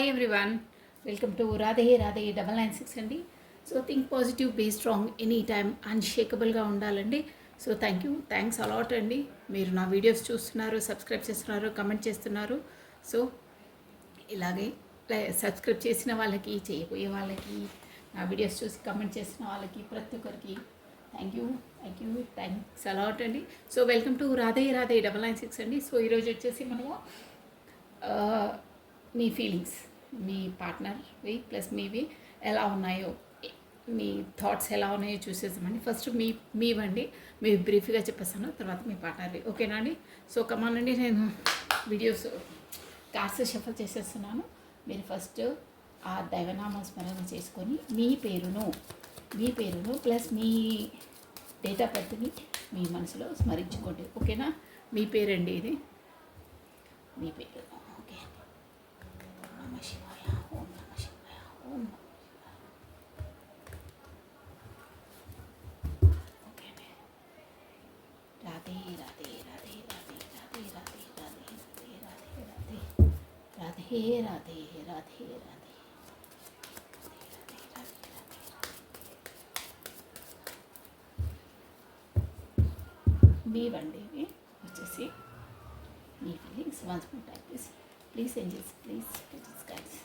Hi everyone, welcome to Radhe Radhe 996 అండి. So think positive, be strong, any time అన్షేకబుల్గా ఉండాలండి. So thanks a lot అండి. మీరు నా వీడియోస్ చూస్తున్నారు, సబ్స్క్రైబ్ చేస్తున్నారు, కమెంట్ చేస్తున్నారు. సో ఇలాగే సబ్స్క్రైబ్ చేసిన వాళ్ళకి, చేయబోయే వాళ్ళకి, నా వీడియోస్ చూసి కమెంట్ చేసిన వాళ్ళకి, ప్రతి ఒక్కరికి థ్యాంక్స్ అలాట్ అండి. So welcome to Radhe Radhe 996 అండి. సో ఈరోజు వచ్చేసి మనము మీ ఫీలింగ్స్, మీ పార్ట్నర్వి ప్లస్ మీవి ఎలా ఉన్నాయో, మీ థాట్స్ ఎలా ఉన్నాయో చూసేసామండి. ఫస్ట్ మీవండి, మీ బ్రీఫ్గా చెప్పేస్తాను, తర్వాత మీ పార్ట్నర్వి, ఓకేనా అండి. సో కమాన్ అండి, నేను వీడియోస్ కార్డ్స్ షఫల్ చేసేస్తున్నాను. మీరు ఫస్ట్ ఆ దైవనామ స్మరణ చేసుకొని మీ పేరును ప్లస్ మీ డేట్ ఆఫ్ బర్త్ని మీ మనసులో స్మరించుకోండి, ఓకేనా. మీ పేరండి ఇది, మీ పేరు. ఓకే, నమ శివాయ, ఓం నమ శివాయ, ఓం నమ శివాయ. ఓకే అండి. రాధే రాధే రాధే రాధే రాధే రాధే రాధే రాధే రాధే రాధే రాధే రాధే రాధే. మీవండి ఇవి వచ్చేసి మీ feelings. Once more time please angels, please guides.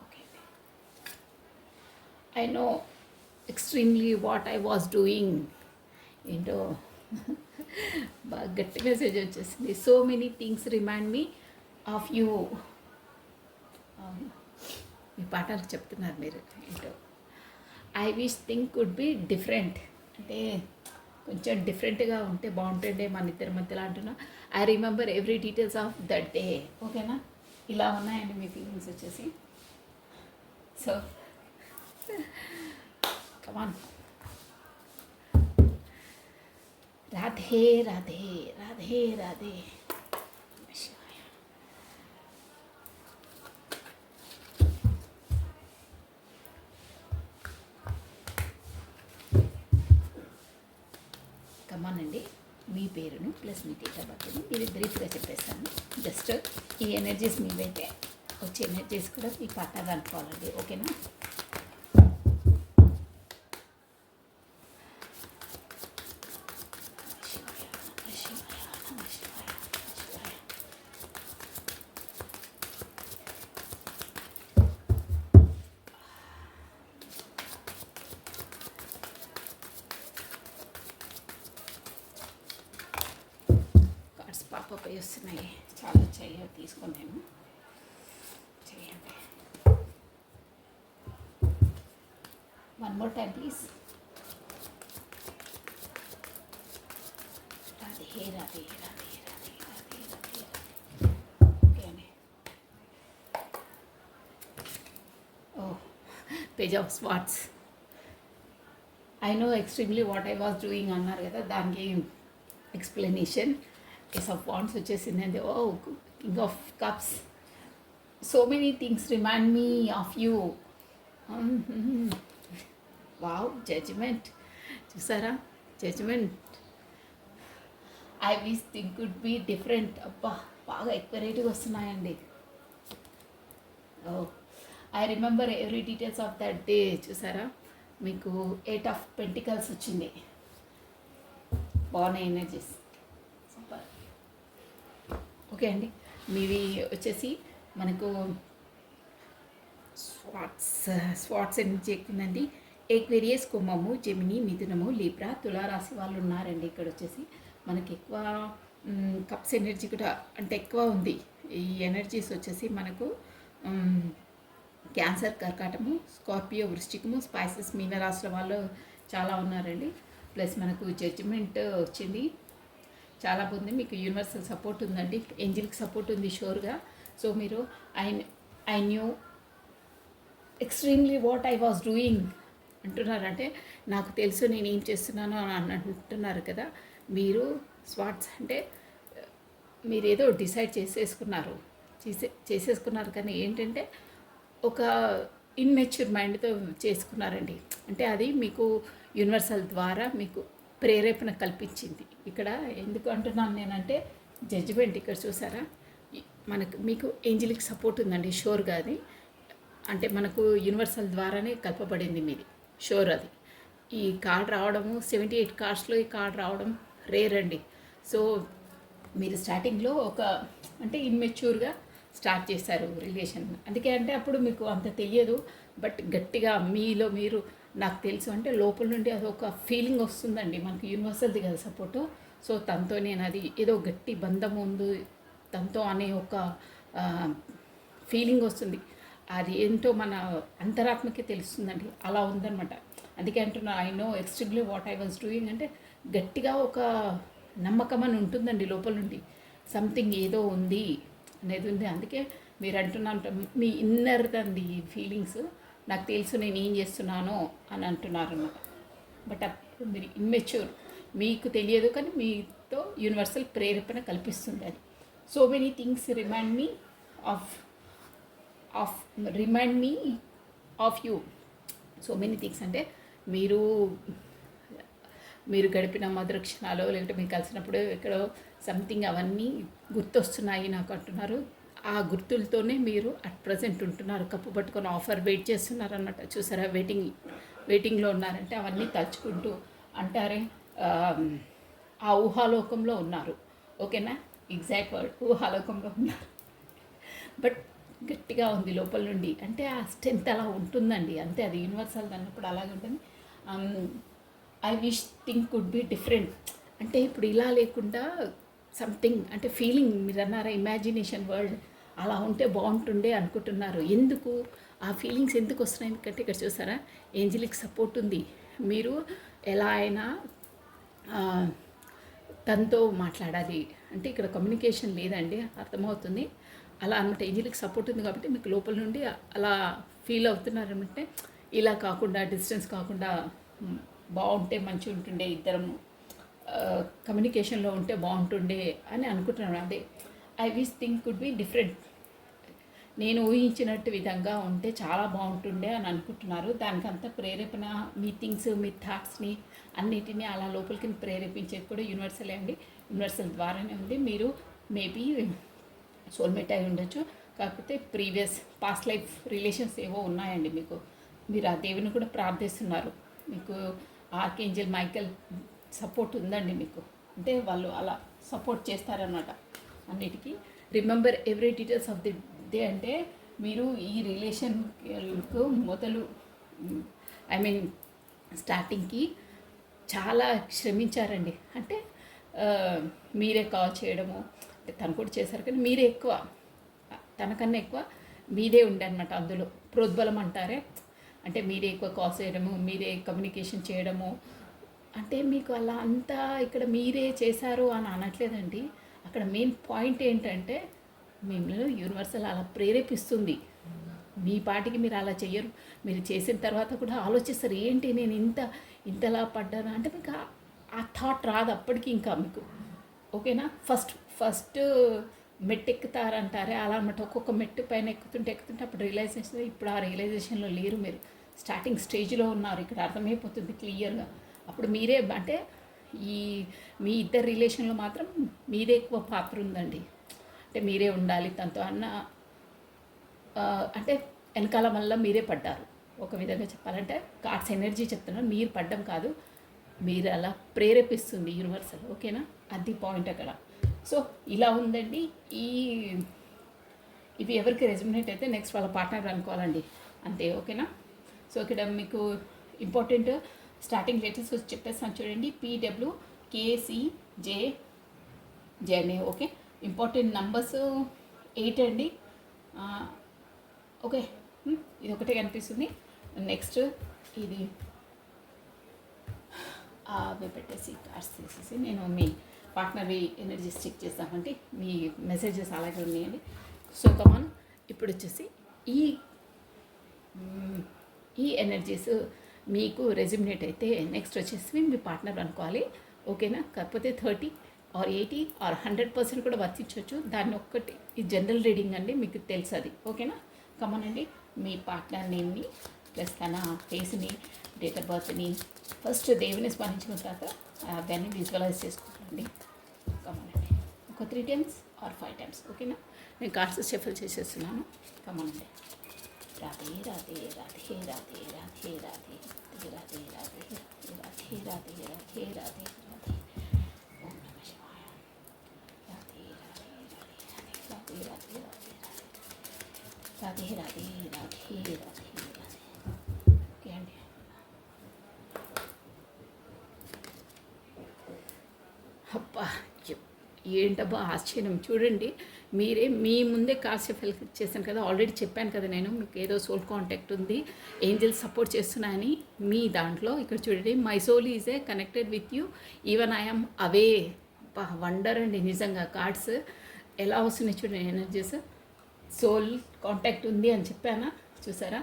Okay, I know extremely what I was doing. ఏంటో బాగా గట్టి మెసేజ్ వచ్చేసింది. So many things remind me of you. మీ పాటలు చెప్తున్నారు మీరు. ఏంటో I wish thing could be different, అంటే కొంచెం డిఫరెంట్గా ఉంటే బాగుంటుండే మన ఇద్దరి మధ్యలో అంటున్నా. I remember every details of that day, ఓకేనా. ఇలా ఉన్నాయండి మీ ఫీలింగ్స్ వచ్చేసి. So come on. రాధే రాధే రాధే రాధే. కమానండి, మీ పేరును ప్లస్ మీ డేట్ ఆఫ్ బర్త్ని మీరు బ్రీఫ్గా చెప్పేస్తాను. జస్ట్ ఈ ఎనర్జీస్ మీవైతే వచ్చే ఎనర్జీస్ కూడా మీ పార్ట్నర్ అనుకోవాలండి, ఓకేనా. పాపపై వస్తున్నాయి, చాలా వచ్చాయి, తీసుకొని నేను చేయండి. One more time please. Radhe Radhe Radhe Radhe Radhe Radhe. Okay అండి. Oh, page of swords. I know extremely what I was doing అన్నారు కదా, దానికి ఎక్స్ప్లెనేషన్. కేస్ ఆఫ్ వాండ్స్ వచ్చేసిందండి. Oh, king of cups. So many things remind me of you. Wow, judgement చూసారా, judgement. I wish thing could be different. అబ్బా, బాగా ఎక్యురేట్గా వస్తున్నాయండి. Oh, I remember every details of that day. చూసారా, మీకు 8 of pentacles వచ్చింది. బాగున్నాయి ఎనర్జీస్, సూపర్. ఓకే అండి, మీవి వచ్చేసి మనకు స్వాట్స్ ఎనర్జీ ఎక్కుతుందండి. ఏక్వేరియస్, కుంభము, జెమిని, మిథునము, లిబ్రా, తులారాశి వాళ్ళు ఉన్నారండి. ఇక్కడ వచ్చేసి మనకి ఎక్కువ కప్స్ ఎనర్జీ కూడా అంటే ఎక్కువ ఉంది. ఈ ఎనర్జీస్ వచ్చేసి మనకు క్యాన్సర్, కర్కాటము, స్కార్పియో, వృశ్చికము, స్పైసెస్, మీనరాశుల వాళ్ళు చాలా ఉన్నారండి. ప్లస్ మనకు జడ్జిమెంట్ వచ్చింది, చాలా బాగుంది. మీకు యూనివర్సల్ సపోర్ట్ ఉందండి, ఏంజిల్కి సపోర్ట్ ఉంది షూర్గా. సో మీరు I knew extremely what I was doing అంటున్నారంటే, నాకు తెలుసు నేను ఏం చేస్తున్నాను అని అంటున్నారు కదా. మీరు స్వాట్స్ అంటే మీరు ఏదో డిసైడ్ చేసేసుకున్నారు కానీ ఏంటంటే ఒక ఇన్మెచ్యూర్ మైండ్తో చేసుకున్నారండి. అంటే అది మీకు యూనివర్సల్ ద్వారా మీకు ప్రేరేపణ కల్పించింది. ఇక్కడ ఎందుకు అంటున్నాను నేనంటే జడ్జిమెంట్ ఇక్కడ చూసారా, మీకు ఏంజలిక్ సపోర్ట్ ఉందండి, షూర్గా అది. అంటే మనకు యూనివర్సల్ ద్వారానే కలపబడింది మీది, షూర్ అది. ఈ కార్డ్ రావడము 78 కార్డ్స్లో ఈ కార్డ్ రావడం రేర్ అండి. సో మీరు స్టార్టింగ్లో అంటే ఇమ్మెచ్యూర్గా స్టార్ట్ చేశారు రిలేషన్. అందుకే అంటే అప్పుడు మీకు అంత తెలియదు, బట్ గట్టిగా మీలో మీరు నాకు తెలుసు అంటే లోపల నుండి అది ఒక ఫీలింగ్ వస్తుందండి మనకు, యూనివర్సల్ది కదా సపోర్టు. సో తనతో నేను అది ఏదో గట్టి బంధం ఉంది తనతో అనే ఒక ఫీలింగ్ వస్తుంది. అది ఏంటో మన అంతరాత్మకే తెలుస్తుందండి, అలా ఉందన్నమాట. అందుకే అంటున్నా I know extremely what I was doing అంటే గట్టిగా ఒక నమ్మకం అని ఉంటుందండి లోపల నుండి, సంథింగ్ ఏదో ఉంది అనేది ఉంది. అందుకే మీరు అంటున్నారు మీ ఇన్నర్ దండి ఈ ఫీలింగ్స్, నాకు తెలుసు నేను ఏం చేస్తున్నానో అని అంటున్నారు అన్నమాట. బట్ అప్పుడు మీరు ఇమ్మెచ్యూర్, మీకు తెలియదు కానీ మీతో యూనివర్సల్ ప్రేరేపణ కల్పిస్తుంది అది. So many things remind me of you. So many things అంటే మీరు గడిపిన మధుర క్షణాలు, లేకపోతే మీరు కలిసినప్పుడు ఎక్కడో సంథింగ్ అవన్నీ గుర్తొస్తున్నాయి నాకు అంటున్నారు. ఆ గుర్తులతోనే మీరు అట్ ప్రజెంట్ ఉంటున్నారు, కప్పు పట్టుకొని ఆఫర్ వెయిట్ చేస్తున్నారు అన్నమాట. చూసారా, వెయిటింగ్లో ఉన్నారంటే అవన్నీ తలుచుకుంటూ అంటారే ఆ ఊహాలోకంలో ఉన్నారు. ఓకేనా, ఎగ్జాక్ట్ వర్డ్ ఊహాలోకంలో ఉన్నారు. బట్ గట్టిగా ఉంది లోపల నుండి, అంటే ఆ స్ట్రెంత్ అలా ఉంటుందండి, అంతే. అది యూనివర్సల్ అన్నప్పుడు అలాగే ఉంటుంది. I wish thing could be different అంటే ఇప్పుడు ఇలా లేకుండా సంథింగ్ అంటే ఫీలింగ్, మీరు అన్నారా ఇమాజినేషన్ వరల్డ్, అలా ఉంటే బాగుంటుండే అనుకుంటున్నారు. ఎందుకు ఆ ఫీలింగ్స్ ఎందుకు వస్తున్నాయి? ఎందుకంటే ఇక్కడ చూసారా ఏంజలిక్ సపోర్ట్ ఉంది. మీరు ఎలా అయినా తనతో మాట్లాడాలి అంటే ఇక్కడ కమ్యూనికేషన్ లేదండి, అర్థమవుతుంది. అలా అనమాట ఏంజలిక్ సపోర్ట్ ఉంది కాబట్టి మీకు లోపల నుండి అలా ఫీల్ అవుతున్నారనమాట. ఇలా కాకుండా డిస్టెన్స్ కాకుండా బాగుంటే మంచిగా ఉంటుండే, ఇద్దరం కమ్యూనికేషన్లో ఉంటే బాగుంటుండే అని అనుకుంటున్నాను. అదే I wish thing could be different, నేను ఊహించినట్టు విధంగా ఉంటే చాలా బాగుంటుండే అని అనుకుంటున్నారు. దానికంతా ప్రేరేపణ మీ థింగ్స్, మీ థాట్స్ని అన్నిటినీ అలా లోపలికి ప్రేరేపించేది కూడా యూనివర్సలే అండి, యూనివర్సల్ ద్వారానే ఉంది. మీరు మేబీ సోల్మేట్ అయి ఉండొచ్చు, కాకపోతే ప్రీవియస్ పాస్ట్ లైఫ్ రిలేషన్స్ ఏవో ఉన్నాయండి మీకు. మీరు ఆ దేవుని కూడా ప్రార్థిస్తున్నారు, మీకు ఆర్కేంజల్ మైకల్ సపోర్ట్ ఉందండి మీకు, అంటే వాళ్ళు అలా సపోర్ట్ చేస్తారన్నమాట అన్నిటికీ. Remember every details of the day అంటే మీరు ఈ రిలేషన్కు మొదలు ఐ మీన్ స్టార్టింగ్కి చాలా శ్రమించారండి. అంటే మీరే కాల్ చేయడము, అంటే తను కూడా చేశారు కానీ మీరే ఎక్కువ, తనకన్నా ఎక్కువ మీదే ఉండే అనమాట. అందులో ప్రోద్బలం అంటారే, అంటే మీరే ఎక్కువ కాల్ చేయడము, మీరే కమ్యూనికేషన్ చేయడము, అంటే మీకు అలా అంతా ఇక్కడ మీరే చేశారు అని అనట్లేదండి. అక్కడ మెయిన్ పాయింట్ ఏంటంటే మిమ్మల్ని యూనివర్సల్ అలా ప్రేరేపిస్తుంది. మీ పాటికి మీరు అలా చెయ్యరు, మీరు చేసిన తర్వాత కూడా ఆలోచిస్తారు ఏంటి నేను ఇంతలా పడ్డాను అంటే మీకు ఆ థాట్ రాదు అప్పటికి ఇంకా మీకు. ఓకేనా, ఫస్ట్ మెట్టు ఎక్కుతారంటారే అలా అన్నమాట. ఒక్కొక్క మెట్టు పైన ఎక్కుతుంటే అప్పుడు రియలైజేషన్, ఇప్పుడు ఆ రియలైజేషన్లో లేరు, మీరు స్టార్టింగ్ స్టేజ్లో ఉన్నారు. ఇక్కడ అర్థమైపోతుంది క్లియర్గా. అప్పుడు మీరే అంటే మీ ఇద్దరు రిలేషన్లో మాత్రం మీదే ఎక్కువ పాత్ర ఉందండి. అంటే మీరే ఉండాలి తనతో అన్న అంటే వెనకాల వల్ల మీరే పడ్డారు. ఒక విధంగా చెప్పాలంటే కార్డ్స్ ఎనర్జీ చెప్తున్నారు, మీరు పడ్డం కాదు, మీరు అలా ప్రేరేపిస్తుంది యూనివర్సల్. ఓకేనా, అది పాయింట్ అక్కడ. సో ఇలా ఉందండి. ఇవి ఎవరికి రెజ్యుమినేట్ అయితే నెక్స్ట్ వాళ్ళ పార్ట్నర్ అనుకోవాలండి, అంతే. ఓకేనా, సో ఇక్కడ మీకు ఇంపార్టెంట్ స్టార్టింగ్ లెటర్స్ చెప్పేస్తాను చూడండి, PWKCJ అనే. ఓకే, ఇంపార్టెంట్ నంబర్స్ 8 అండి. ఓకే, ఇది ఒకటే కనిపిస్తుంది. నెక్స్ట్ ఇది అవి పెట్టేసి కార్డ్స్ తీసేసి నేను మీ పార్ట్నర్వి ఎనర్జీస్ చెక్ చేస్తామంటే మీ మెసేజెస్ అలాగే ఉన్నాయండి. సో కమాన్, ఇప్పుడు వచ్చేసి ఈ ఎనర్జీస్ మీకు రెజ్యుమినేట్ అయితే నెక్స్ట్ వచ్చేసి మీ పార్ట్నర్ అనుకోవాలి. ఓకేనా, కాకపోతే 30 or 80 or 100% కూడా వర్తించవచ్చు. దాన్ని ఒక్కటి ఈ జనరల్ రీడింగ్ అండి, మీకు తెలుసు అది. ఓకేనా, కమాన్ అండి, మీ పార్ట్నర్ నేమ్ని ప్లస్ తన ఫేస్ని, డేట్ ఆఫ్ బర్త్ని ఫస్ట్ దేవుని స్మరించిన తర్వాత అవన్నీ విజువలైజ్ చేసుకుంటానండి. కమనండి, ఒక 3 times ఆర్ 5 times, ఓకేనా? నేను కార్డ్స్ షఫల్ చేసేస్తున్నాను. కమనండి. రాధే రాధే రాధే రాధే రాధే రాధే రాధే రాధే రాధే రాధే రాధే రాధే రాధే. ఓం నమ శివాయ. రాధే రాధే రాధే రాధే రాధే రాధే రాధే రాధే రాధే. ఓకే అండి. అబ్బా, ఏంటబ్బా ఆశ్చర్యం చూడండి. మీరే మీ ముందే కార్డ్స్ షఫల్ చేశాను కదా, ఆల్రెడీ చెప్పాను కదా నేను మీకు ఏదో సోల్ కాంటాక్ట్ ఉంది, ఏంజల్స్ సపోర్ట్ చేస్తున్నాయని. మీ దాంట్లో ఇక్కడ చూడండి, my soul is a connected with you, even I'm away. Wonder అండి నిజంగా. కార్డ్స్ ఎలా వస్తున్నాయి చూడండి, ఎనర్జీస్. సోల్ కాంటాక్ట్ ఉంది అని చెప్పానా, చూసారా?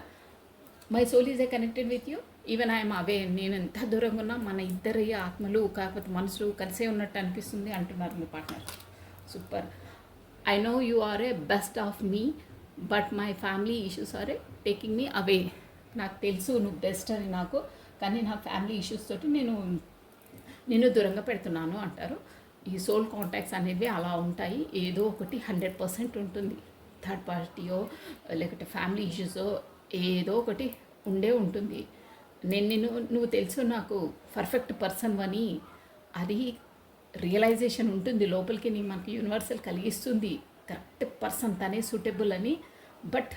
My soul is a connected with you, even I'm away. నేను ఎంత దూరంగా ఉన్నా మన ఇద్దరి ఆత్మలు కాకపోతే మనసులు కలిసే ఉన్నట్టు అనిపిస్తుంది అంటున్నారు మీ partner. Super. I know you are a best of me, but my family issues are a taking me away. నాకు తెలుసు నువ్వు బెస్ట్ అని నాకు, కానీ నా ఫ్యామిలీ ఇష్యూస్ తోటి నేను దూరంగా పెడుతున్నాను అంటారు. ఈ సోల్ కాంటాక్ట్స్ అనేవి అలా ఉంటాయి. ఏదో ఒకటి 100% ఉంటుంది. థర్డ్ పార్టీయో లేకపోతే ఫ్యామిలీ ఇష్యూసో ఏదో ఒకటి ఉంటుంది. నువ్వు తెలుసు నాకు పర్ఫెక్ట్ పర్సన్ అని, అది రియలైజేషన్ ఉంటుంది లోపలికి. మనకి యూనివర్సల్ కలిగిస్తుంది కరెక్ట్ పర్సన్, తనే సూటబుల్ అని. బట్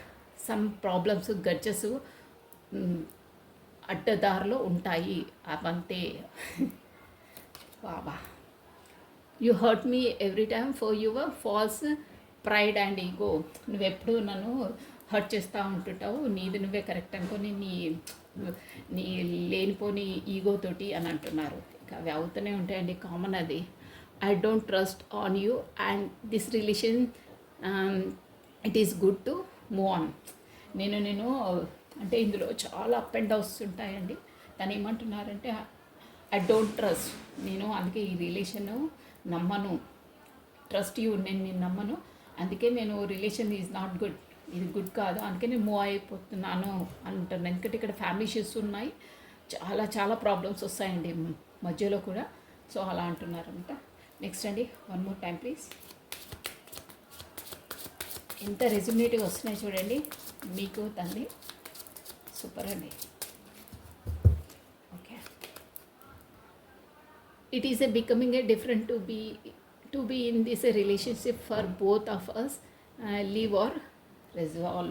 సమ్ ప్రాబ్లమ్స్, గడ్జెస్ అడ్డదారిలో ఉంటాయి, అవంతే. బాబా, you hurt me every time for your false pride and ego. నువ్వెప్పుడు నన్ను హర్ట్ చేస్తూ ఉంటుంటావు, నీది నువ్వే కరెక్ట్ అనుకొని నీ లేనిపోని ఈగోతోటి అని అంటున్నారు. అవి అవుతూనే ఉంటాయండి, కామన్ అది. I don't trust on you and this relation it is good to move on. నేను అంటే ఇందులో చాలా అప్ అండ్ డౌన్స్ ఉంటాయండి. తను ఏమంటున్నారంటే ఐ డోంట్ ట్రస్ట్, నేను అందుకే ఈ రిలేషన్ నమ్మను. ట్రస్ట్ యూ, నేను నమ్మను, అందుకే నేను రిలేషన్ ఈజ్ నాట్ గుడ్, ఇది గుడ్ కాదు, అందుకే నేను మూవ్ అయిపోతున్నాను అంటున్నాను. ఎందుకంటే ఇక్కడ ఫ్యామిలీ ఇష్యూస్ ఉన్నాయి, చాలా చాలా ప్రాబ్లమ్స్ వస్తాయండి మధ్యలో కూడా. సో అలా అంటున్నారంట. నెక్స్ట్ అండి, 1 more time ప్లీజ్. ఎంత రెజ్యుమినేటివ్గా వస్తున్నాయి చూడండి మీకు తండ్రి. సూపర్ అండి. Okay, it is a becoming a different to be in this relationship for both of us, leave or resolve.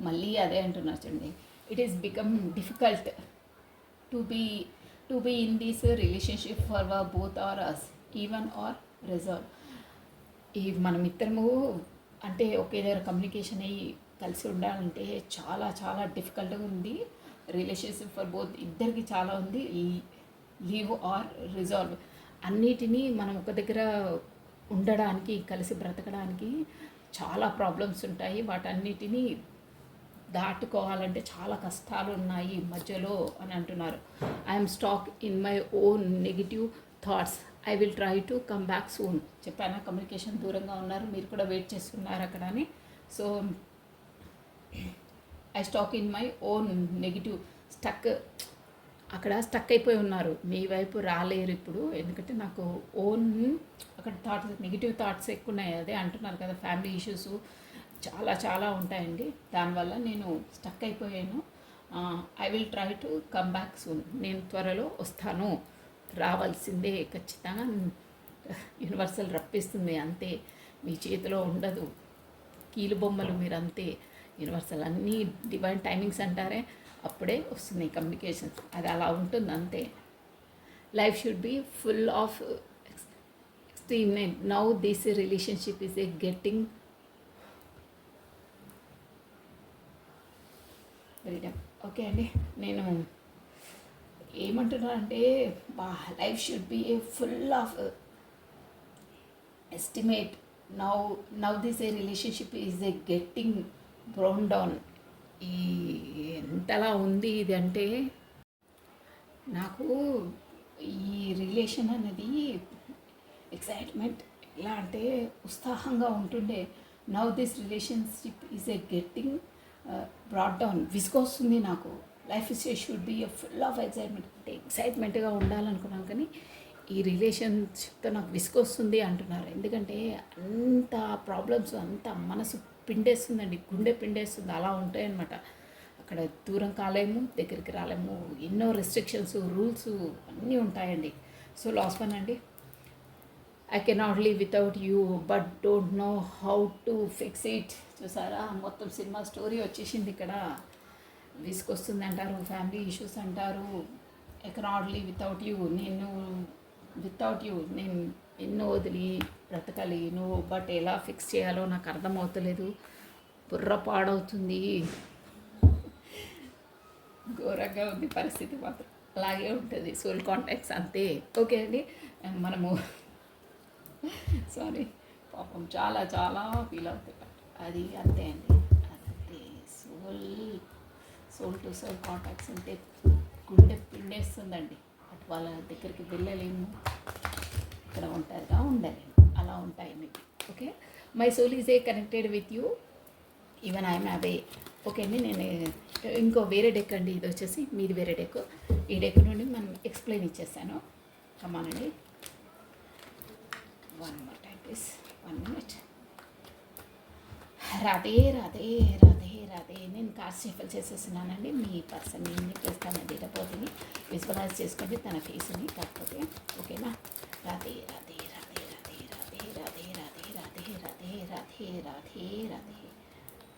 మళ్ళీ అదే అంటున్నారు చూడండి. It is become difficult to be in this relationship for both or us, even or resolve. ఈ మనం ఇద్దరము అంటే ఒకే దగ్గర communication అయ్యి కలిసి ఉండాలంటే చాలా చాలా డిఫికల్ట్గా ఉంది. రిలేషన్షిప్ ఫర్ బోత్ ఇద్దరికి చాలా ఉంది. లీవ్ ఆర్ రిజాల్వ్, అన్నిటినీ మనం ఒక దగ్గర ఉండడానికి, కలిసి బ్రతకడానికి చాలా ప్రాబ్లమ్స్ ఉంటాయి. వాటన్నిటినీ దాటుకోవాలంటే చాలా కష్టాలు ఉన్నాయి మధ్యలో అని అంటున్నారు. I'm stock in my own negative thoughts, I will try to come back soon. చెప్పాను కమ్యూనికేషన్ దూరంగా ఉన్నారు, మీరు కూడా వెయిట్ చేస్తున్నారు అక్కడ అని. So I stock in my own negative, అక్కడ స్టక్ అయిపోయి ఉన్నారు, మీ వైపు రాలేరు ఇప్పుడు. ఎందుకంటే నాకు ఓన్ అక్కడ థాట్స్, నెగిటివ్ థాట్స్ ఎక్కువ ఉన్నాయి. అదే అంటున్నారు కదా, ఫ్యామిలీ ఇష్యూస్ చాలా చాలా ఉంటాయండి. దానివల్ల నేను స్టక్ అయిపోయాను. I will try to come back soon, నేను త్వరలో వస్తాను, రావాల్సిందే ఖచ్చితంగా. యూనివర్సల్ రప్పిస్తుంది అంతే, మీ చేతిలో ఉండదు. కీలు బొమ్మలు మీరు అంతే. యూనివర్సల్ అన్నీ డివైన్ టైమింగ్స్ అంటారే, అప్పుడే వస్తుంది కమ్యూనికేషన్స్, అది అలా ఉంటుంది అంతే. Life should be full of extreme. Now this relationship is a getting freedom. Okay అండి, నేను ఏమంటున్నా అంటే life should be A full of estimate. Now this A relationship is a getting brown down. ఈ ఎంతలా ఉంది ఇది అంటే, నాకు ఈ రిలేషన్ అనేది ఎక్సైట్మెంట్ ఎలా అంటే ఉత్సాహంగా ఉంటుండే. Now this relationship is a getting broad down విసుగొస్తుంది నాకు. Life is should be full of excitement, అంటే ఎక్సైట్మెంట్గా ఉండాలనుకున్నాను, కానీ ఈ రిలేషన్షిప్తో నాకు విసుగొస్తుంది అంటున్నారు. ఎందుకంటే అంత ప్రాబ్లమ్స్, అంత మనసు పిండేస్తుందండి, గుండె పిండేస్తుంది, అలా ఉంటాయన్నమాట. అక్కడ దూరం కాలేము, దగ్గరికి రాలేము, ఎన్నో రెస్ట్రిక్షన్స్, రూల్స్ అన్నీ ఉంటాయండి. సో లాస్ట్ వన్ అండి, I cannot live without you but don't know how to fix it. చూసారా, మొత్తం సినిమా స్టోరీ వచ్చేసింది ఇక్కడ. విసుకొస్తుంది అంటారు, ఫ్యామిలీ ఇష్యూస్ అంటారు, I cannot live without you, without you నేను ఎన్నో వదిలి బ్రతకలేను, బట్ ఎలా ఫిక్స్ చేయాలో నాకు అర్థమవుతలేదు, బుర్ర పాడవుతుంది, ఘోరంగా ఉంది పరిస్థితి మాత్రం. అలాగే ఉంటుంది సోల్ కాంటాక్ట్స్, అంతే. ఓకే అండి, మనము సారీ పాపం చాలా చాలా ఫీల్ అవుతుంది, అది అంతే అండి, అదంతే. సోల్ టు సోల్ కాంటాక్ట్స్ అంటే గుండె పిండేస్తుందండి. అటు వాళ్ళ దగ్గరికి వెళ్ళలేము, ఇక్కడ ఉంటారుగా ఉండలేము, అలా ఉంటాయి మీకు. Okay, my soul is a connected with you even I'm away. Okay అండి, నేను ఇంకో వేరే డెక్ అండి, ఇది వచ్చేసి మీది వేరే డెక్. ఈ డెక్ నుండి మనం ఎక్స్ప్లెయిన్ ఇచ్చేసాను. కమానండి, 1 more time please, 1 minute. Radhe Radhe Radhe Radhe. నేను కార్డ్స్ షఫల్ చేసేస్తున్నానండి. మీ పర్సన్ని ప్లస్ తన డేట్ ఆఫ్ బర్త్ని విజువలైజ్ చేసుకోండి, తన ఫేస్ని. కాకపోతే ఓకేనా, రాధే రాధే రాధే రాధే రాధే రాధే రాధే రాధే రాధే రాధే రాధే రాధే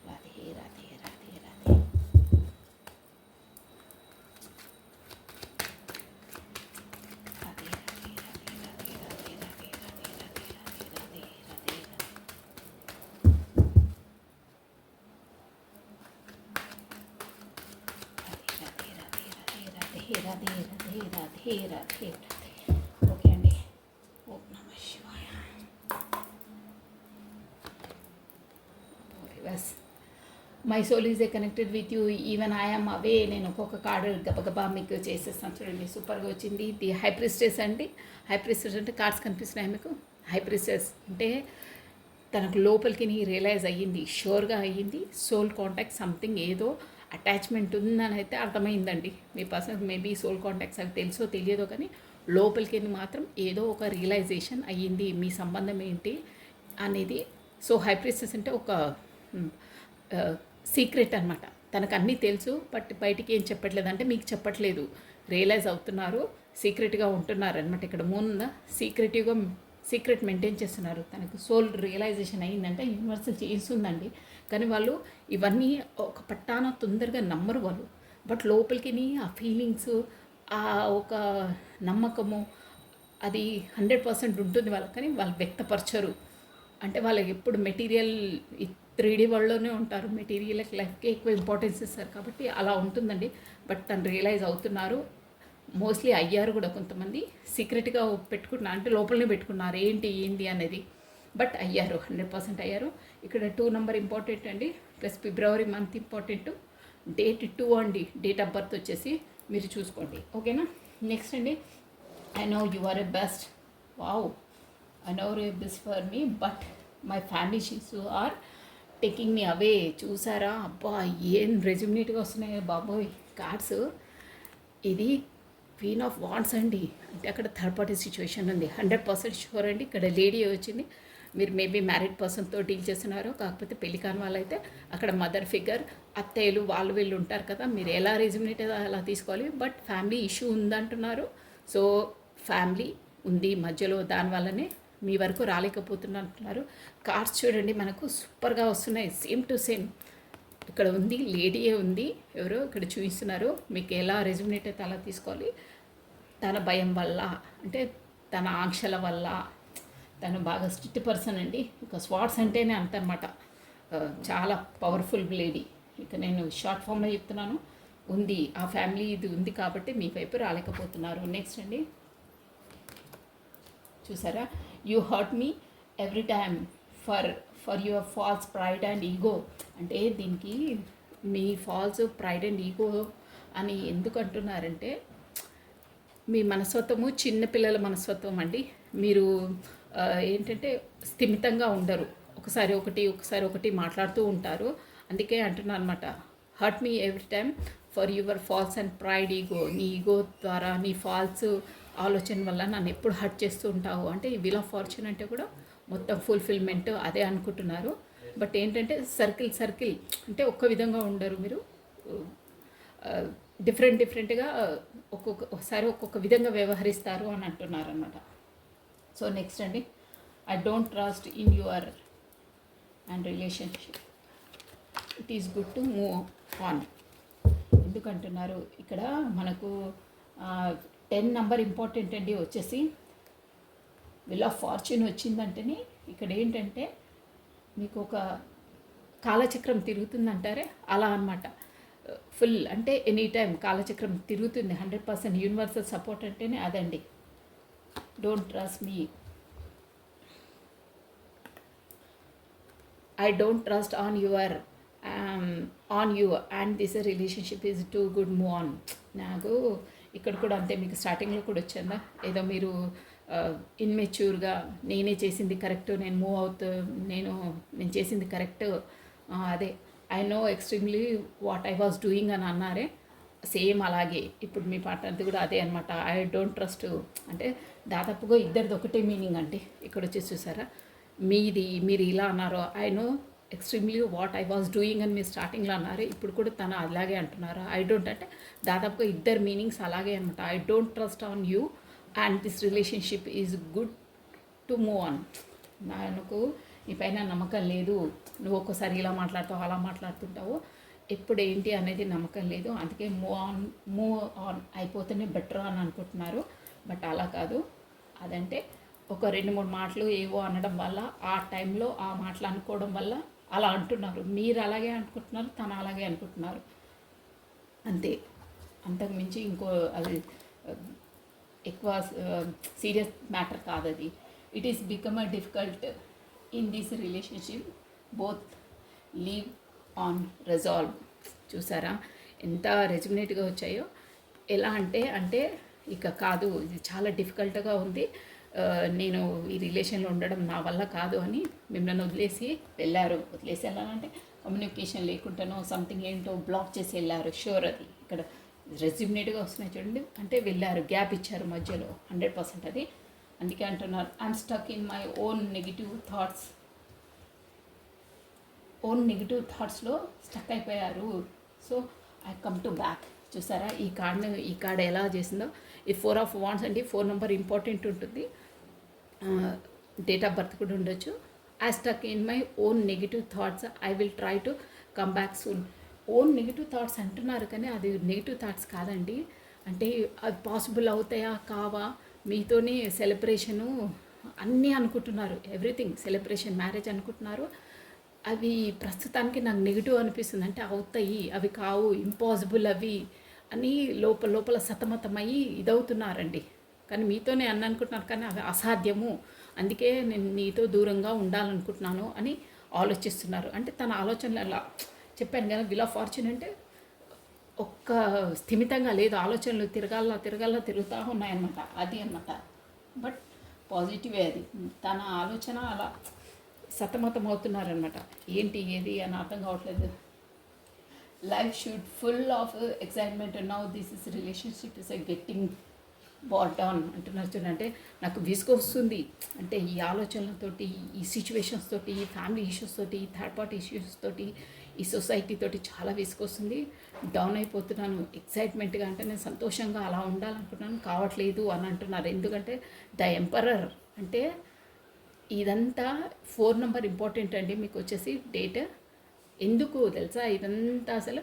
రాధే రాధే రాధే రాధే. రాధే రాధే రాధే రాధే. ఓకే అండి, ఓం నమః శివాయ. My soul is a connected with you even I'm away. నేను ఒక్కొక్క కార్డు గబగబా మీకు చేసేస్తాను చూడండి, సూపర్గా వచ్చింది. ది హై ప్రిస్టెస్ అండి. హై ప్రిస్టెస్ అంటే కార్డ్స్ కనిపిస్తున్నాయి మీకు. హై ప్రిస్టెస్ అంటే తనకు లోపలికి రియలైజ్ అయ్యింది, షూర్గా అయ్యింది, సోల్ కాంటాక్ట్ సంథింగ్ ఏదో అటాచ్మెంట్ ఉందని అయితే అర్థమైందండి. మీ పర్సన్ మేబీ సోల్ కాంటాక్ట్స్ అవి తెలుసో తెలియదో, కానీ లోపలికి మాత్రం ఏదో ఒక రియలైజేషన్ అయ్యింది, మీ సంబంధం ఏంటి అనేది. సో హై ప్రిస్టెస్ అంటే ఒక సీక్రెట్ అనమాట. తనకు అన్నీ తెలుసు, బట్ బయటికి ఏం చెప్పట్లేదు, అంటే మీకు చెప్పట్లేదు, రియలైజ్ అవుతున్నారు, సీక్రెట్గా ఉంటున్నారు అనమాట. ఇక్కడ ముందు సీక్రెట్ మెయింటైన్ చేస్తున్నారు. తనకు సోల్ రియలైజేషన్ అయ్యిందంటే యూనివర్సల్ చేస్తుందండి, కానీ వాళ్ళు ఇవన్నీ ఒక పట్టాన తొందరగా నమ్మరు వాళ్ళు. బట్ లోపలికి ఆ ఫీలింగ్స్, ఆ ఒక నమ్మకము అది 100% ఉంటుంది వాళ్ళకి, కానీ వాళ్ళు వ్యక్తపరచరు. అంటే వాళ్ళకి ఎప్పుడు మెటీరియల్ 3D వరల్డ్లోనే ఉంటారు, మెటీరియల్ లైఫ్కి ఎక్కువ ఇంపార్టెన్స్ ఇస్తారు, కాబట్టి అలా ఉంటుందండి. బట్ తను రియలైజ్ అవుతున్నారు, మోస్ట్లీ అయ్యారు కూడా. కొంతమంది సీక్రెట్గా పెట్టుకున్నారు, అంటే లోపలనే పెట్టుకున్నారు ఏంటి అనేది, బట్ అయ్యారు, 100% అయ్యారు. ఇక్కడ 2 నెంబర్ ఇంపార్టెంట్ అండి, ప్లస్ ఫిబ్రవరి మంత్ ఇంపార్టెంట్, డేట్ 2 అండి, డేట్ ఆఫ్ బర్త్ వచ్చేసి మీరు చూసుకోండి. ఓకేనా, నెక్స్ట్ అండి, I know you are a best. Wow, I know you best for me, but my family issues are taking me away. చూసారా, అబ్బా ఏం రెజ్యూమినేట్గా వస్తున్నాయి బాబోయ్ కార్డ్స్. ఇది క్వీన్ ఆఫ్ వాండ్స్ అండి, అంటే అక్కడ థర్డ్ పార్టీ సిచ్యువేషన్ ఉంది, 100% షూర్ అండి. ఇక్కడ లేడీ వచ్చింది, మీరు మేబీ మ్యారీడ్ పర్సన్తో డీల్ చేస్తున్నారు, కాకపోతే పెళ్లి కాని వాళ్ళైతే అక్కడ మదర్ ఫిగర్, అత్తయ్యలు వాళ్ళు వీళ్ళు ఉంటారు కదా, మీరు ఎలా రెజ్యూమినేట్ అలా తీసుకోవాలి. బట్ ఫ్యామిలీ ఇష్యూ ఉందంటున్నారు, సో ఫ్యామిలీ ఉంది మధ్యలో, దానివల్లనే మీ వరకు రాలేకపోతున్నా అంటున్నారు. కార్డ్స్ చూడండి మనకు సూపర్గా వస్తున్నాయి, సేమ్ టు సేమ్. ఇక్కడ ఉంది, లేడీయే ఉంది, ఎవరో ఇక్కడ చూపిస్తున్నారు, మీకు ఎలా రెజ్యూమినేట్ అయితే అలా తీసుకోవాలి. తన భయం వల్ల, అంటే తన ఆంక్షల వల్ల, తను బాగా స్ట్రిక్ట్ పర్సన్ అండి. ఇక స్వాట్స్ అంటేనే అంత అనమాట, చాలా పవర్ఫుల్ లేడీ. ఇక నేను షార్ట్ ఫామ్లో చెప్తున్నాను, ఉంది ఆ ఫ్యామిలీ, ఇది ఉంది కాబట్టి మీ వైపు రాలేకపోతున్నారు. నెక్స్ట్ అండి, చూసారా, you hurt me every time for your false pride and ego. అంటే దీనికి మీ ఫాల్స్ ప్రైడ్ అండ్ ఈగో అని ఎందుకు అంటున్నారంటే, మీ మనస్తత్వము చిన్నపిల్లల మనస్తత్వం అండి. మీరు ఏంటంటే స్థిమితంగా ఉండరు, ఒకసారి ఒకటి మాట్లాడుతూ ఉంటారు. అందుకే అంటున్నాను అనమాట, hurt me every time for your false and pride ego. నీ ఈగో ద్వారా నీ ఫాల్స్ ఆలోచన వల్ల నన్ను ఎప్పుడు హర్ట్ చేస్తూ ఉంటావు. అంటే ఈ వీల్ ఆఫ్ ఫార్చ్యూన్ అంటే కూడా మొత్తం ఫుల్ఫిల్మెంట్ అదే అనుకుంటున్నారు. బట్ ఏంటంటే సర్కిల్ అంటే ఒక్క విధంగా ఉండరు మీరు, డిఫరెంట్గా ఒకసారి ఒక్కొక్క విధంగా వ్యవహరిస్తారు అని అంటున్నారు అనమాట. సో నెక్స్ట్ అండి, I don't trust in your and relationship, it is good to move on. ఎందుకంటున్నారు ఇక్కడ మనకు 10 నెంబర్ ఇంపార్టెంట్ అండి. వచ్చేసి విల్ ఆఫ్ ఫార్చ్యూన్ వచ్చిందంటేనే ఇక్కడ ఏంటంటే మీకు ఒక కాలచక్రం తిరుగుతుందంటారే అలా అనమాట. ఫుల్ అంటే ఎనీ టైం కాలచక్రం తిరుగుతుంది. 100% యూనివర్సల్ సపోర్ట్ అంటేనే అదండి. Don't trust me, I don't trust on you and this relationship is too good move on. నాకు ఇక్కడ కూడా అంతే, మీకు స్టార్టింగ్లో కూడా వచ్చిందా ఏదో మీరు ఇన్మెచ్యూర్గా నేనే చేసింది కరెక్ట్, నేను మూవ్ నేను చేసింది కరెక్ట్, అదే I know extremely what I was doing అని అన్నారే, సేమ్ అలాగే ఇప్పుడు మీ పార్ట్నర్ది కూడా అదే అనమాట. ఐ డోంట్ ట్రస్ట్ అంటే దాదాపుగా ఇద్దరిది ఒకటే మీనింగ్ అండి. ఇక్కడ వచ్చేసి చూసారా, మీరు ఇలా అన్నారు, I know extremely what I was doing అని మీరు స్టార్టింగ్లో అన్నారు, ఇప్పుడు కూడా తను అలాగే అంటున్నారు. ఐ డోంట్ అంటే దాదాపుగా ఇద్దరు మీనింగ్స్ అలాగే అనమాట. I don't trust on you and this relationship is good to move on. నాకు నీ పైన నమ్మకం లేదు, నువ్వు ఒక్కోసారి ఇలా మాట్లాడతావు అలా మాట్లాడుతుంటావు, ఎప్పుడు ఏంటి అనేది నమ్మకం లేదు, అందుకే మూవ్ ఆన్ అయిపోతేనే బెటర్ అని అనుకుంటున్నారు. బట్ అలా కాదు, అదంటే ఒక 2-3 మాటలు ఏవో అనడం వల్ల ఆ టైంలో ఆ మాటలు అనుకోవడం వల్ల అలా అంటున్నారు. మీరు అలాగే అనుకుంటున్నారు, తను అలాగే అనుకుంటున్నారు, అంతే. అంతకు మించి ఇంకో అది ఎక్కువ సీరియస్ మ్యాటర్ కాదు అది. It is become a difficult in this relationship both leave on resolve. చూసారా ఎంత రెజ్యునేట్గా వచ్చాయో. ఎలా అంటే ఇక కాదు, ఇది చాలా డిఫికల్ట్గా ఉంది, నేను ఈ రిలేషన్లో ఉండడం నా వల్ల కాదు అని మిమ్మల్ని వదిలేసి వెళ్ళాలంటే కమ్యూనికేషన్ లేకుండానో సంథింగ్ ఏంటో బ్లాక్ చేసి వెళ్ళారు. షూర్ అది ఇక్కడ రెజ్యూమినేట్గా వస్తున్నాయి చూడండి. అంటే వెళ్ళారు, గ్యాప్ ఇచ్చారు మధ్యలో 100% అది. అందుకే అంటున్నారు I'm stuck in my own negative థాట్స్లో స్టక్ అయిపోయారు. So I come to back. చూసారా ఈ కార్డ్ ఎలా చేసిందో. ఈ 4 ఆఫ్ వాండ్స్ అండి, 4 నెంబర్ ఇంపార్టెంట్ ఉంటుంది, డేట్ ఆఫ్ బర్త్ కూడా ఉండొచ్చు. I stuck in my own negative thoughts, I will try to come back soon. Own negative thoughts అంటున్నారు కానీ అది నెగిటివ్ థాట్స్ కాదండి. అంటే అది పాసిబుల్ అవుతాయా కావా, మీతోనే సెలబ్రేషను అన్నీ అనుకుంటున్నారు, ఎవ్రీథింగ్ సెలబ్రేషన్ మ్యారేజ్ అనుకుంటున్నారు. అవి ప్రస్తుతానికి నాకు నెగిటివ్ అనిపిస్తుంది. అంటే అవుతాయి అవి కావు, ఇంపాసిబుల్ అవి అని లోపల సతమతమయ్యి ఇదవుతున్నారండి. కానీ మీతోనే అనుకుంటున్నారు కానీ అవి అసాధ్యము, అందుకే నేను నీతో దూరంగా ఉండాలనుకుంటున్నాను అని ఆలోచిస్తున్నారు. అంటే తన ఆలోచనలు అలా చెప్పాను కదా, విల్ ఆఫ్ ఫార్చ్యూన్ అంటే ఒక్క స్థిమితంగా లేదు, ఆలోచనలు తిరుగుతూ ఉన్నాయన్నమాట, అది అన్నమాట. బట్ పాజిటివే అది. తన ఆలోచన అలా సతమతం అవుతున్నారనమాట, ఏంటి ఏది అని అర్థం కావట్లేదు. Life should full of excitement, now this is relationship is getting bat down అంటున్నారు చూడండి. అంటే నాకు విసుగొస్తుంది, అంటే ఈ ఆలోచనలతోటి, ఈ సిచ్యువేషన్స్ తోటి, ఈ ఫ్యామిలీ ఇష్యూస్ తోటి, ఈ థర్డ్ పార్టీ ఇష్యూస్ తోటి, ఈ సొసైటీ తోటి చాలా విసుగొస్తుంది, డౌన్ అయిపోతున్నాను. ఎక్సైట్మెంట్గా అంటే నేను సంతోషంగా అలా ఉండాలనుకుంటున్నాను, కావట్లేదు అని అంటున్నారు. ఎందుకంటే ద ఎంపరర్ అంటే ఇదంతా 4 నెంబర్ ఇంపార్టెంట్ అండి. మీకు వచ్చేసి డేట్ ఎందుకు తెలుసా, ఇదంతా అసలు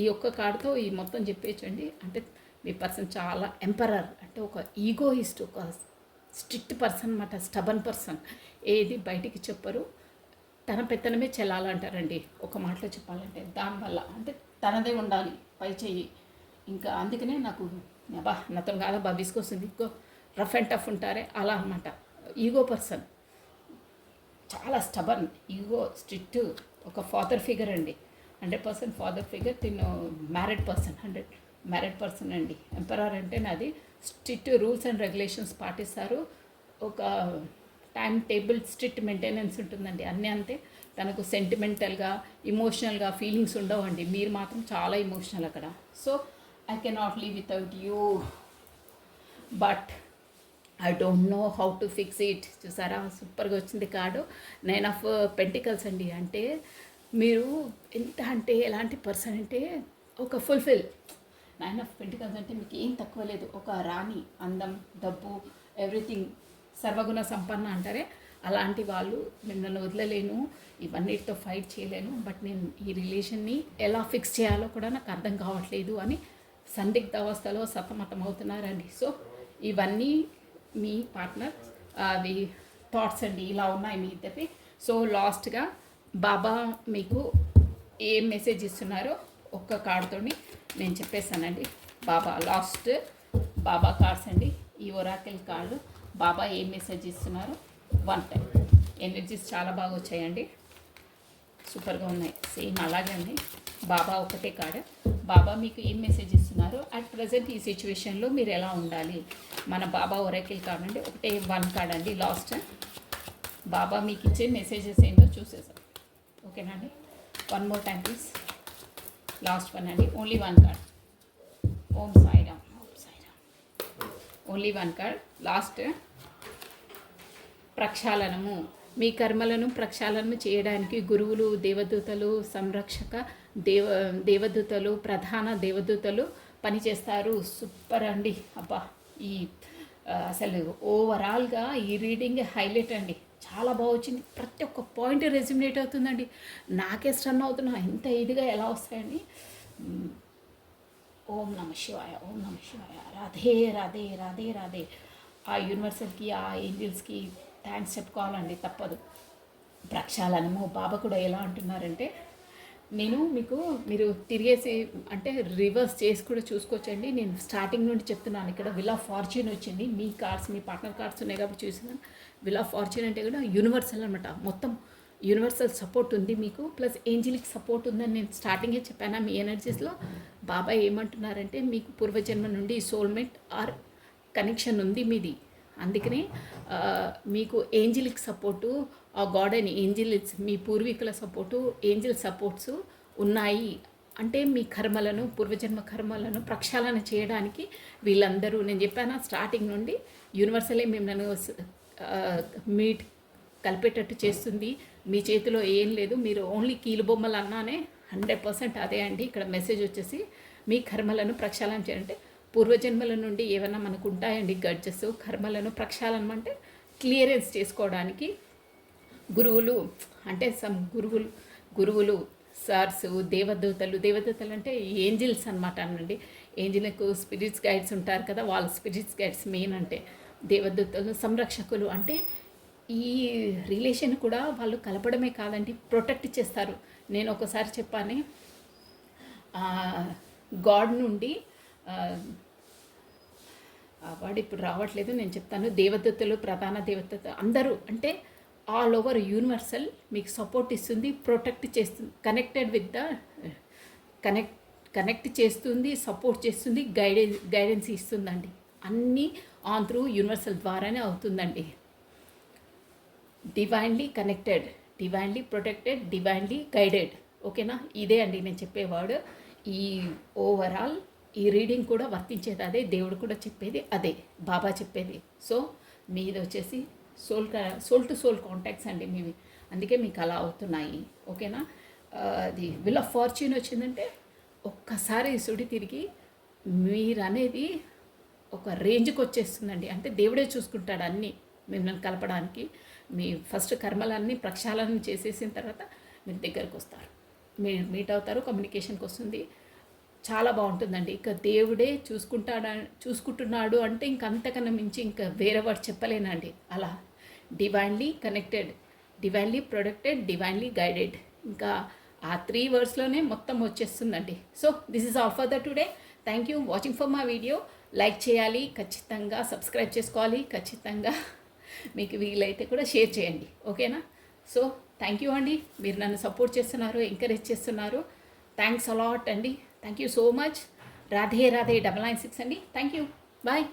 ఈ ఒక్క కార్డుతో ఈ మొత్తం చెప్పేయచ్చండి. అంటే మీ పర్సన్ చాలా ఎంపరర్, అంటే ఒక ఈగోయిస్ట్, ఒక స్ట్రిక్ట్ పర్సన్ అన్నమాట, స్టబన్ పర్సన్, ఏది బయటికి చెప్పరు, తన పెత్తనమే చెల్లాలంటారండి ఒక మాటలో చెప్పాలంటే. దానివల్ల అంటే తనదే ఉండాలి పై చెయ్యి. ఇంకా అందుకనే నాకు నాతో కాదా విసుకొస్తుంది, ఇంకో రఫ్ అండ్ టఫ్ ఉంటారే అలా అన్నమాట. ఈగో పర్సన్, చాలా స్టబన్, ఈగో, స్ట్రిక్ట్, ఒక ఫాదర్ ఫిగర్ అండి, 100% ఫాదర్ ఫిగర్. తిను మ్యారీడ్ పర్సన్, 100 మ్యారీడ్ పర్సన్ అండి. ఎంపరర్ అంటే నాది స్ట్రిక్ట్ రూల్స్ అండ్ రెగ్యులేషన్స్ పాటిస్తారు, ఒక టైం టేబుల్ స్ట్రిక్ట్ మెయింటెనెన్స్ ఉంటుందండి, అన్నీ అంతే. తనకు సెంటిమెంటల్గా ఇమోషనల్గా ఫీలింగ్స్ ఉండవండి. మీరు మాత్రం చాలా ఇమోషనల్ అక్కడ. So I cannot leave without you, but I don't know how to fix it. చూసారా సూపర్గా వచ్చింది కార్డు. 9 ఆఫ్ పెంటికల్స్ అండి. అంటే మీరు ఎంత అంటే ఎలాంటి పర్సన్ అంటే ఒక ఫుల్ఫిల్. 9 ఆఫ్ పెంటికల్స్ అంటే మీకు ఏం తక్కువ లేదు. ఒక రాణి, అందం, డబ్బు, ఎవ్రీథింగ్, సర్వగుణ సంపన్న అంటారే అలాంటి వాళ్ళు. నేను నన్ను వదలలేను, ఇవన్నిటితో ఫైట్ చేయలేను, బట్ నేను ఈ రిలేషన్ని ఎలా ఫిక్స్ చేయాలో కూడా నాకు అర్థం కావట్లేదు అని సందిగ్ధ అవస్థలో సతమతం అవుతున్నారండి. సో ఇవన్నీ మీ పార్ట్నర్ అవి థాట్స్ అండి, ఇలా ఉన్నాయి మీ ఇద్దరి. సో లాస్ట్గా బాబా మీకు ఏం మెసేజ్ ఇస్తున్నారో ఒక్క కార్డుతో నేను చెప్పేస్తానండి. బాబా లాస్ట్ బాబా కార్డ్స్ అండి, ఈ ఒరాకిల్ కార్డు. బాబా ఏం మెసేజ్ ఇస్తున్నారు 1 టైం. ఎనర్జీస్ చాలా బాగా వచ్చాయండి, సూపర్గా ఉన్నాయి, సేమ్ అలాగే ఉన్నాయి. బాబా ఒకటే కార్డు. బాబా మీకు ఏం మెసేజ్ ఇస్తున్నారు అట్ ప్రజెంట్ ఈ సిచ్యువేషన్లో మీరు ఎలా ఉండాలి. మన బాబా ఒరాకిల్ కార్డ్ అండి, ఒకటే 1 కార్డ్ అండి లాస్ట్. బాబా మీకు ఇచ్చే మెసేజెస్ ఏంటో చూసేసాం, ఓకేనా అండి. 1 మోర్ టైం ప్లీజ్. లాస్ట్ 1 అండి, only 1 card. Om Sairam, Om Sairam. Only 1 card last. ప్రక్షాళనము. మీ కర్మలను ప్రక్షాళన చేయడానికి గురువులు, దేవదూతలు, సంరక్షక దేవదూతలు, ప్రధాన దేవదూతలు పనిచేస్తారు. సూపర్ అండి. అబ్బా ఈ అసలు ఓవరాల్గా ఈ రీడింగ్ హైలైట్ అండి, చాలా బాగా వచ్చింది. ప్రతి ఒక్క పాయింట్ రెజ్యుమినేట్ అవుతుందండి. నాకే స్టన్ అవుతున్నా, ఎంత ఇదిగా ఎలా వస్తాయండి. ఓం నమ శివాయ, ఓం నమ శివాయ. రాధే రాధే రాధే రాధే. ఆ యూనివర్సల్కి, ఆ ఏంజల్స్కి థ్యాంక్స్ చెప్పుకోవాలండి, తప్పదు. ప్రక్షాళనము. బాబా కూడా ఎలా అంటున్నారంటే, నేను మీకు మీరు తిరిగేసి అంటే రివర్స్ చేసి కూడా చూసుకోవచ్చండి. నేను స్టార్టింగ్ నుండి చెప్తున్నాను. ఇక్కడ విల్ ఆఫ్ ఫార్చ్యూన్ వచ్చింది. మీ కార్డ్స్, మీ పార్ట్నర్ కార్డ్స్ ఉన్నాయి కాబట్టి చూసినాను. విల్ ఆఫ్ ఫార్చ్యూన్ అంటే కూడా యూనివర్సల్ అనమాట. మొత్తం యూనివర్సల్ సపోర్ట్ ఉంది మీకు, ప్లస్ ఏంజిలిక్ సపోర్ట్ ఉందని నేను స్టార్టింగే చెప్పాను. మీ ఎనర్జీస్లో బాబా ఏమంటున్నారంటే, మీకు పూర్వజన్మ నుండి సోల్మేట్ ఆర్ కనెక్షన్ ఉంది మీది. అందుకనే మీకు ఏంజిలిక్ సపోర్టు, ఆ గాడ్ అండ్ ఏంజిల్స్, మీ పూర్వీకుల సపోర్టు, ఏంజిల్ సపోర్ట్స్ ఉన్నాయి. అంటే మీ కర్మలను, పూర్వజన్మ కర్మలను ప్రక్షాళన చేయడానికి వీళ్ళందరూ, నేను చెప్పాను స్టార్టింగ్ నుండి, యూనివర్సలే మిమ్మల్ని మీట్ కలిపేటట్టు చేస్తుంది. మీ చేతిలో ఏం లేదు, మీరు ఓన్లీ కీలుబొమ్మలు అన్నానే 100% అదే అండి. ఇక్కడ మెసేజ్ వచ్చేసి మీ కర్మలను ప్రక్షాళన చేయాలంటే, పూర్వజన్మల నుండి ఏమైనా మనకు ఉంటాయండి గడ్జెస్, కర్మలను ప్రక్షాళన అంటే క్లియరెన్స్ చేసుకోవడానికి గురువులు, అంటే గురువులు సార్స్, దేవదూతలు అంటే ఏంజిల్స్ అనమాట అనండి. ఏంజిల్కు స్పిరిట్స్ గైడ్స్ ఉంటారు కదా, వాళ్ళ స్పిరిట్స్ గైడ్స్ మెయిన్ అంటే దేవదూతలు, సంరక్షకులు. అంటే ఈ రిలేషన్ కూడా వాళ్ళు కలపడమే కాదండి, ప్రొటెక్ట్ చేస్తారు. నేను ఒకసారి చెప్పాను, గాడ్ నుండి వాడు ఇప్పుడు రావట్లేదు, నేను చెప్తాను. దేవదూతలు, ప్రధాన దేవదూత అందరూ అంటే ఆల్ ఓవర్ యూనివర్సల్ మీకు సపోర్ట్ ఇస్తుంది, ప్రొటెక్ట్ చేస్తుంది, కనెక్ట్ చేస్తుంది, సపోర్ట్ చేస్తుంది, గైడెన్స్ ఇస్తుందండి. అన్నీ ఆన్ త్రూ యూనివర్సల్ ద్వారానే అవుతుందండి. Divinely connected, divinely protected, divinely guided. ఓకేనా, ఇదే అండి నేను చెప్పేవాడు. ఈ ఓవరాల్ ఈ రీడింగ్ కూడా వర్తించేది అదే, దేవుడు కూడా చెప్పేది అదే, బాబా చెప్పేది. సో మీది వచ్చేసి సోల్ టు సోల్ కాంటాక్ట్స్ అండి మీవి, అందుకే మీకు అలా అవుతున్నాయి. ఓకేనా, అది విల్ ఆఫ్ ఫార్చ్యూన్ వచ్చిందంటే ఒక్కసారి సుడి తిరిగి మీరు అనేది ఒక రేంజ్కి వచ్చేస్తుందండి. అంటే దేవుడే చూసుకుంటాడు అన్నీ మిమ్మల్ని కలపడానికి. మీ ఫస్ట్ కర్మలన్నీ ప్రక్షాళన చేసేసిన తర్వాత మీరు దగ్గరకు వస్తారు, మీరు మీట్ అవుతారు, కమ్యూనికేషన్కి వస్తుంది, చాలా బాగుంటుందండి. ఇక దేవుడే చూసుకుంటున్నాడు అంటే ఇంకంతకన్నా మించి ఇంకా వేరే వాడు చెప్పలేనండి. అలా divinely connected, divinely protected, divinely guided, ఇంకా ఆ 3 వర్డ్స్లోనే మొత్తం వచ్చేస్తుందండి. So this is all for the today. Thank you watching for my video. Like చేయాలి ఖచ్చితంగా, సబ్స్క్రైబ్ చేసుకోవాలి ఖచ్చితంగా, మీకు వీలైతే కూడా షేర్ చేయండి. ఓకేనా, సో థ్యాంక్ యూ అండి, మీరు నన్ను సపోర్ట్ చేస్తున్నారు, ఎంకరేజ్ చేస్తున్నారు. థ్యాంక్స్ అలాట్ అండి, thank you so much. Radhe Radhe 996 అండి. Thank you, bye.